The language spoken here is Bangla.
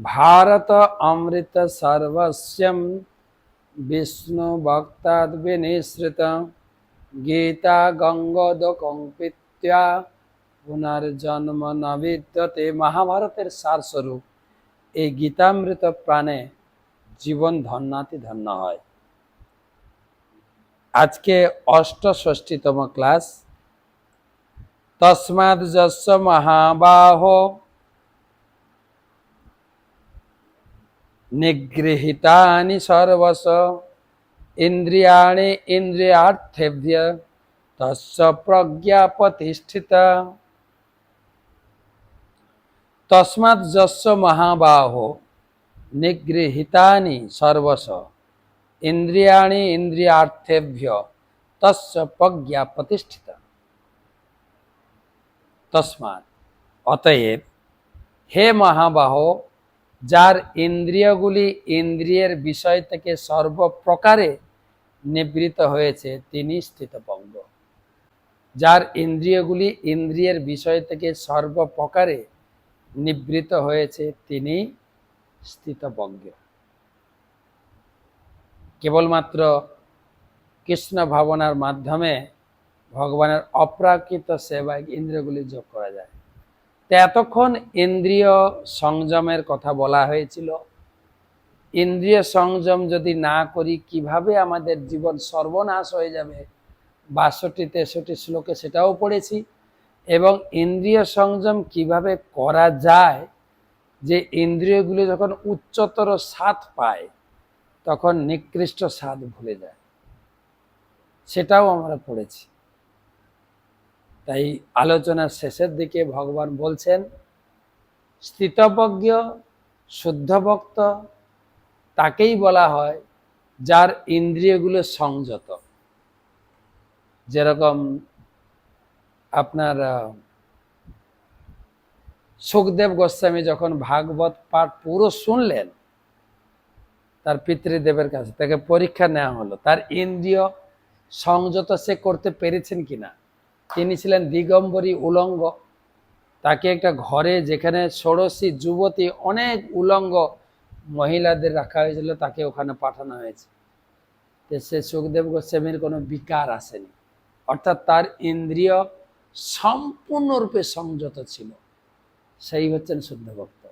भारत अमृत सर्वस्यं विष्णु भक्ताद् विनिश्रित गीता गंगोद कंपित्या पुनर्जन्म न विद्यते। महाभारतेर सारस्वरूप এই গীতামৃত প্রাণে জীবন ধন্যাতি ধন্য হয়। আজকে ৬৮তম ক্লাস। তস্মাৎ যস্য মহাবাহো নিগৃহীতানি সর্বশ ইন্দ্রিয়াণি ইন্দ্রিয়ার্থেভ্য তস্য প্রজ্ঞা প্রতিষ্ঠিতা। তস্মাৎ যস্য মহাবাহো নিগৃহীতানি সর্বশ ইন্দ্রিয়াণি ইন্দ্রিয়ার্থেভ্য তস্য প্রজ্ঞা প্রতিষ্ঠিতা। তস্মাৎ অতএব, হে মহাবাহ, যার ইন্দ্রিয়গুলি ইন্দ্রিয়ের বিষয় থেকে সর্বপ্রকারে নিবৃত হয়েছে তিনি স্থিতপ্রজ্ঞ। যার ইন্দ্রিয়গুলি ইন্দ্রিয়ের বিষয় থেকে সর্বপ্রকারে নিবৃত হয়েছে তিনি স্থিতপ্রজ্ঞ। কেবলমাত্র কৃষ্ণ ভাবনার মাধ্যমে ভগবানের অপ্রাকৃত সেবায় ইন্দ্রিয়গুলি যোগ করা যায়। তো এতক্ষণ ইন্দ্রিয় সংযমের কথা বলা হয়েছিল। ইন্দ্রিয় সংযম যদি না করি কিভাবে আমাদের জীবন সর্বনাশ হয়ে যাবে, ৬২-৬৩ শ্লোকে সেটাও পড়েছি। এবং ইন্দ্রিয় সংযম কিভাবে করা যায়, যে ইন্দ্রিয়গুলি যখন উচ্চতর স্বাদ পায় তখন নিকৃষ্ট স্বাদ ভুলে যায়, সেটাও আমরা পড়েছি। তাই আলোচনার শেষের দিকে ভগবান বলছেন, স্থিতপ্রজ্ঞ শুদ্ধ ভক্ত তাকেই বলা হয় যার ইন্দ্রিয়গুলো সংযত। যেরকম আপনার সুখদেব গোস্বামী যখন ভাগবত পাঠ পুরো শুনলেন তার পিতৃদেবের কাছে, তাকে পরীক্ষা নেওয়া হলো তার ইন্দ্রিয় সংযত সে করতে পেরেছেন কিনা। তিনি ছিলেন দিগম্বরী উলঙ্গ। তাকে একটা ঘরে যেখানে ষোড়শী যুবতী অনেক উলঙ্গ মহিলাদের রাখা হয়েছিল, তাকে ওখানে পাঠানো হয়েছে। তো সে সুখদেব গোস্বামীর কোনো বিকার আসেনি, অর্থাৎ তার ইন্দ্রিয় সম্পূর্ণরূপে সংযত ছিল। সেই হচ্ছেন শুদ্ধ ভক্ত।